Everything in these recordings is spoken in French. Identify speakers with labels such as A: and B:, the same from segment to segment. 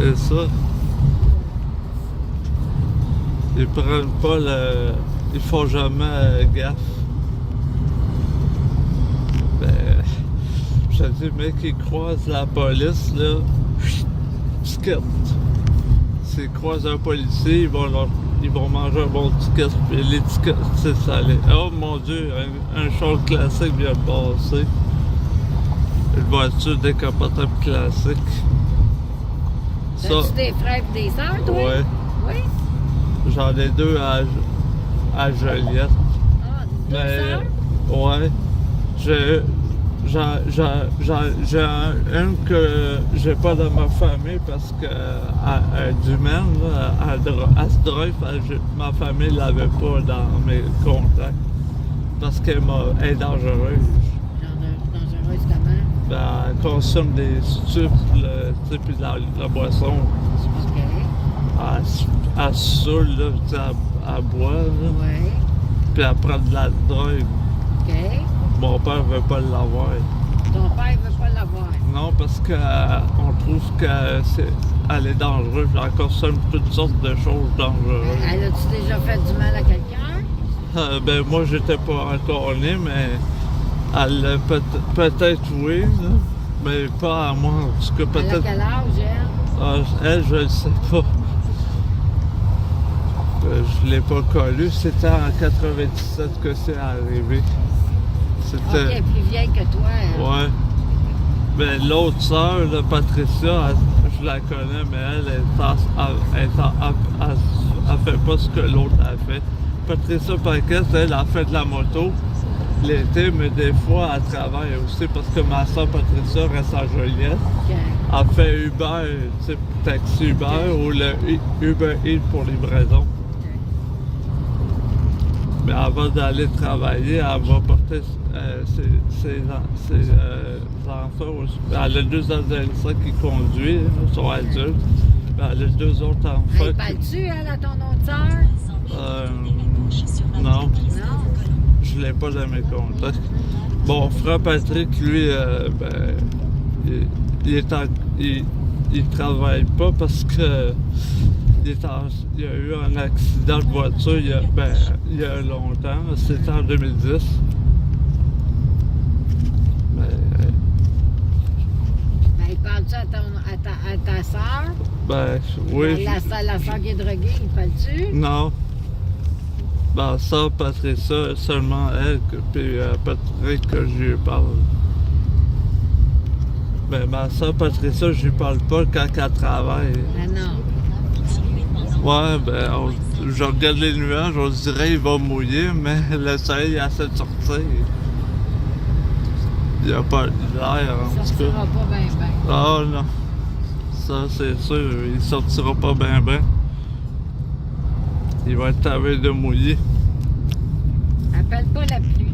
A: C'est ça. Ils prennent pas le... Ils font jamais gaffe. Ben... Je te dis, mec, ils croisent la police, là... Ticket. S'ils croisent un policier, ils vont manger un bon ticket. Puis les tickets, c'est salé. Oh mon Dieu, un char classique vient de passer. Une voiture décapotable classique.
B: As-tu des frères et des sœurs, toi?
A: Ouais.
B: Oui?
A: J'en ai deux à Joliette.
B: Ah, deux
A: Mais,
B: sœurs?
A: ouais. J'ai une que j'ai pas dans ma famille parce que du même, à ce drive, ma famille l'avait pas dans mes contacts. Parce qu'elle est dangereuse.
B: Dangereuse comment?
A: Ben, elle consomme des stupes, tu sais, puis la boisson.
B: OK.
A: Elle se saoule, là, tu sais, elle boit, là.
B: Oui.
A: Puis elle prend de la drogue.
B: OK.
A: Mon père veut pas l'avoir.
B: Ton père veut pas l'avoir.
A: Non, parce qu'on trouve qu'elle est dangereuse. Elle consomme toutes sortes de choses dangereuses.
B: Elle a-tu déjà fait du mal à quelqu'un?
A: Ben, moi, j'étais pas encore né, mais elle peut-être oui, là, mais pas à moi. En tout cas,
B: Elle a
A: peut-être.
B: quel âge, elle?
A: Elle, je le sais pas. Je l'ai pas connue. C'était en 97 que c'est arrivé. C'était...
B: OK, plus vieille que toi. Hein?
A: Ouais. Mais l'autre sœur, là, Patricia, je la connais, mais elle fait pas ce que l'autre a fait. Patricia Paquette, elle a fait de la moto l'été, mais des fois, elle travaille aussi parce que ma soeur Patricia reste à Joliette.
B: OK.
A: Elle fait Uber, tu sais, taxi Uber ou le Uber Eats pour livraison. Mais avant d'aller travailler, elle va porter ses enfants aussi. Elle a deux adolescents qui conduisent, ils sont adultes. Elle a deux autres enfants.
B: Hey, parles-tu, elle, à ton autre sœur?
A: Non,
B: Non?
A: je l'ai pas dans mes contacts. Bon, frère Patrick, lui, il travaille pas parce que il y a eu un accident de voiture il y a longtemps, c'était en 2010.
B: Ben, il parle-tu à ta sœur?
A: Ben, oui.
B: La sœur qui est droguée, il parle-tu?
A: Non. Ben, ça, Patricia, seulement elle, puis Patrick que je lui parle. Ben, ma soeur Patricia, je lui parle pas quand elle travaille.
B: Ben non.
A: Ouais, ben, je regarde les nuages, on se dirait qu'il va mouiller, mais le soleil essaie de sortir. Il n'y a pas l'air, en
B: Ça
A: tout cas.
B: sortira pas bien, bien.
A: Ah non. Ça, c'est sûr, il sortira pas bien, bien. Il va être tavé de mouiller.
B: Appelle pas la pluie.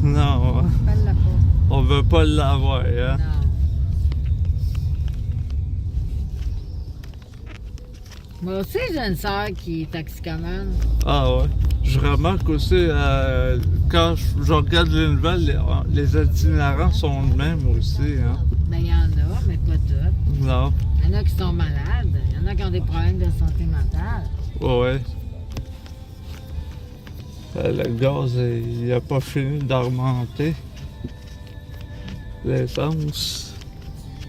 A: Non,
B: Appelle-la pas.
A: on veut pas l'avoir, hein.
B: Non. Moi aussi, j'ai une sœur qui est toxicomane.
A: Ah ouais. Je remarque aussi, quand je regarde les nouvelles, les itinérants sont de même aussi, hein.
B: Ben, il y en a, mais pas toutes.
A: Non.
B: Il y en a qui sont malades. Il y en a qui ont des problèmes de santé mentale.
A: Ouais. Le gaz, il a pas fini d'augmenter. L'essence.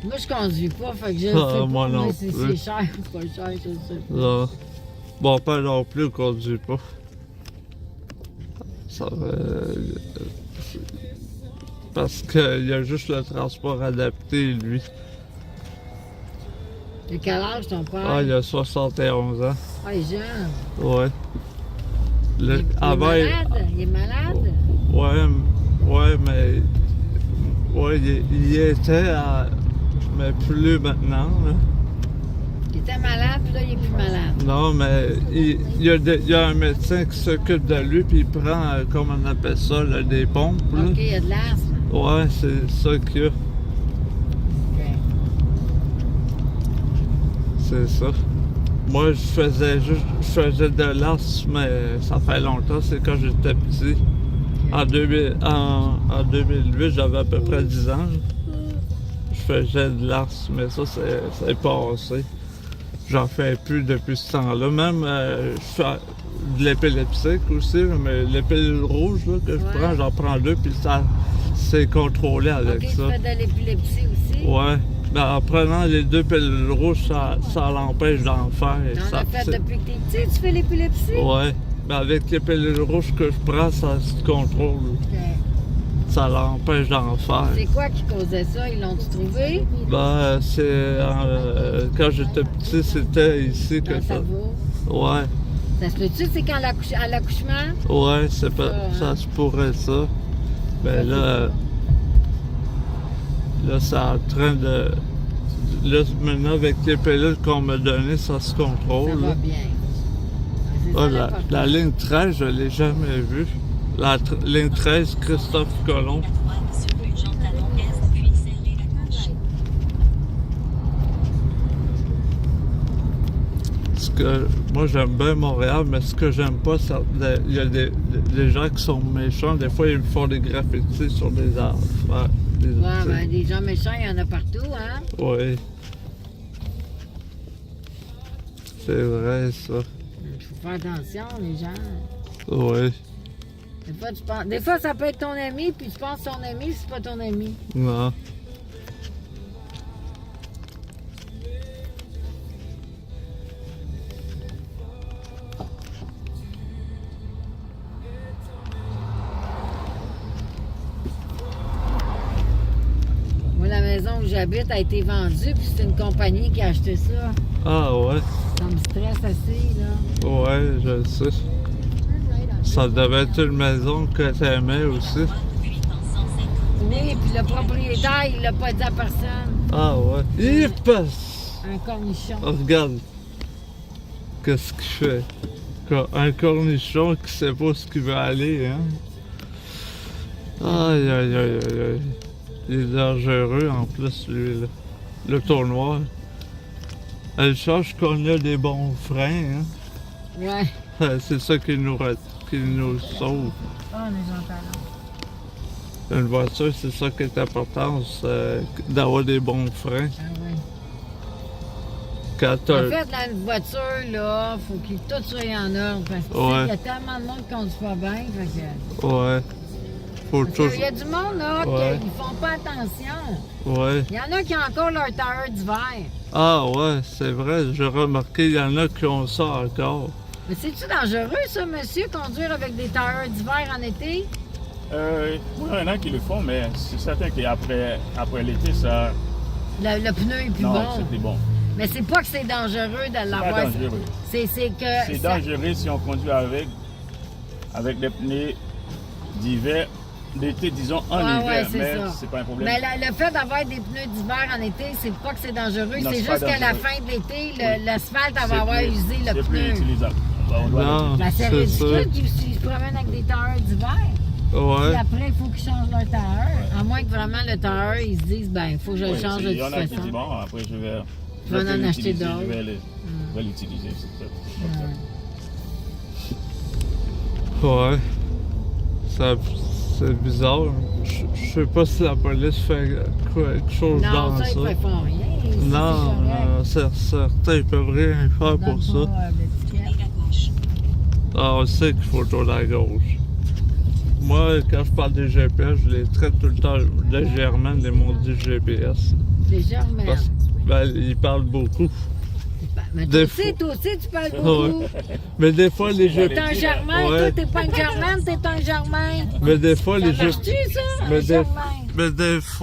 B: Moi, je conduis pas, fait que je sais pas
A: moi non
B: si
A: plus.
B: c'est cher ou pas cher, je sais pas.
A: Non. Mon père non plus, conduit pas. Ça parce qu'il y a juste le transport adapté, lui.
B: De quel âge ton père?
A: Ah, il a 71 ans.
B: Ah, il est jeune.
A: Ouais.
B: Il est malade? Il est malade?
A: Ouais, mais... Ouais, il y était, mais plus maintenant, là.
B: Il était malade, puis là, il est plus malade.
A: Non, mais il y a un médecin qui s'occupe de lui, puis il prend, comme on appelle ça, là, des pompes, là.
B: OK, il y a de l'asthme.
A: Ouais, c'est ça qu'il y a.
B: OK.
A: C'est ça. Moi, je faisais de l'asthme, mais ça fait longtemps, c'est quand j'étais petit. En 2008, j'avais à peu près 10 ans. Je faisais de l'asthme, mais ça, c'est passé. j'en fais plus depuis ce temps-là. Même, je fais de l'épileptique aussi, mais les pilules rouges là, que je prends, j'en prends 2, puis ça, c'est contrôlé avec
B: OK,
A: ça.
B: tu fais de l'épilepsie aussi?
A: Ouais. Ben, en prenant les 2 pilules rouges, ça l'empêche d'en faire.
B: T'en as fait depuis que t'es petit, tu fais l'épilepsie?
A: Ouais. Ben, avec les pilules rouges que je prends, ça se contrôle.
B: OK.
A: Ça l'empêche d'en faire.
B: C'est quoi qui causait ça? Ils l'ont-tu trouvé?
A: Ben, c'est... quand j'étais petit, c'était ici que
B: Dans le
A: ça...
B: cerveau?
A: Ouais.
B: Ça se peut-tu, c'est quand à l'accouchement?
A: Ouais, c'est pas...
B: Ça, hein?
A: ça se pourrait ça. Ben là... Là, c'est en train de... Là, maintenant, avec les pilules qu'on m'a données, ça se contrôle.
B: Ça
A: là.
B: va bien. C'est
A: Ah,
B: ça
A: la
B: l'important.
A: ligne 13, je l'ai jamais vue. La ligne 13, Christophe Colomb. Ce que, moi, j'aime bien Montréal, mais ce que j'aime pas, c'est il y a des gens qui sont méchants. Des fois, ils me font des graffitis sur des arbres. Ouais,
B: Ouais, ben, des gens méchants, il y en a partout, hein?
A: Oui. C'est vrai, ça.
B: Il faut faire attention, les gens.
A: Oui.
B: Des fois, ça peut être ton ami, puis tu penses ton ami, c'est pas ton ami.
A: Non.
B: Moi, la maison où j'habite a été vendue, puis c'est une compagnie qui a acheté ça.
A: Ah ouais.
B: Ça me stresse assez, là.
A: Ouais, je le sais. Ça devait être une maison que t'aimais aussi.
B: Oui, puis le propriétaire, il l'a pas dit à personne.
A: Ah ouais. Il passe.
B: Un cornichon.
A: Oh, regarde. Qu'est-ce qu'il fait? Un cornichon qui sait pas ce qu'il veut aller, hein? Aïe, aïe, aïe, aïe, aïe. Il est dangereux en plus, lui, là. Le tournoi. Elle cherche qu'on a des bons freins, hein?
B: Ouais.
A: C'est ça qui nous sauve.
B: Ah, on est gentil.
A: Une voiture, c'est ça qui est important, c'est d'avoir des bons freins.
B: Ah oui.
A: Quand
B: En fait, là, une voiture, là, faut qu'il tout soit en ordre. Parce que tu sais,
A: Ouais.
B: il y a tellement de monde qui conduit pas bien. Fait que...
A: Ouais. Faut
B: Parce
A: toujours...
B: qu'il y a du monde, là,
A: Ouais.
B: qui font pas attention.
A: Ouais.
B: Il y en a qui ont encore leur tailleur d'hiver.
A: Ah ouais, c'est vrai, j'ai remarqué, il y en a qui ont ça encore.
B: Mais c'est-tu dangereux, ça, monsieur, conduire avec des tailleurs d'hiver en été?
C: Oui, il y en a qui le font, mais c'est certain qu'après l'été, ça.
B: Le pneu est plus
C: Non,
B: bon.
C: c'était bon.
B: Mais c'est pas que c'est dangereux de
C: C'est
B: l'avoir.
C: pas dangereux.
B: C'est que.
C: C'est
B: ça-
C: dangereux si on conduit avec des pneus d'hiver, d'été, disons, en
B: Ah
C: hiver,
B: ouais, c'est
C: mais
B: ça.
C: c'est pas un problème.
B: Mais le fait d'avoir des pneus d'hiver en été, c'est pas que c'est dangereux.
C: Non,
B: C'est
C: c'est pas
B: juste qu'à la
C: dangereux.
B: fin de l'été,
C: Oui.
B: l'asphalte
C: C'est
B: va avoir
C: plus-
B: usé le
C: C'est plus
B: pneu.
C: utilisable. On doit
A: Non,
B: Ben, c'est
A: c'est ça.
B: ridicule qu'ils se promènent avec des tailleurs d'hiver. Puis
A: Ouais.
B: après, il faut qu'ils changent leur tailleur. À moins que vraiment le tailleur, ils se disent, ben, il faut que je le
C: Oui,
B: change de
C: il y
B: toute
C: en a qui
B: façon.
C: disent, bon, après je vais
B: Je vais en acheter
C: l'utiliser,
B: d'autres.
C: je vais l'utiliser, c'est ça. Comme ça.
A: Ouais. C'est bizarre. Je sais pas si la police fait quelque chose
B: Non,
A: dans
B: ça,
A: ça.
B: ils ne font rien. C'est
A: Non,
B: correct.
A: certains ils peuvent rien faire
B: Donne
A: pour ça.
B: pas, l'étiquette.
A: Ah, on sait qu'il faut tourner à gauche. Moi, quand je parle des GPS, je les traite tout le temps de Germaine, des maudits GPS.
B: Les Germaines.
A: Parce ben, ils parlent beaucoup.
B: Mais
A: des
B: toi aussi, tu parles beaucoup.
A: Ouais. Mais des fois, les
B: T'es
A: GPS.
B: un Germain,
A: Ouais.
B: toi, t'es pas une Germaine, t'es un Germain.
A: Mais des fois,
B: Ça
A: les
B: marche-tu,
A: GPS.
B: ça, un
A: Mais des,
B: Germain?
A: mais des fois,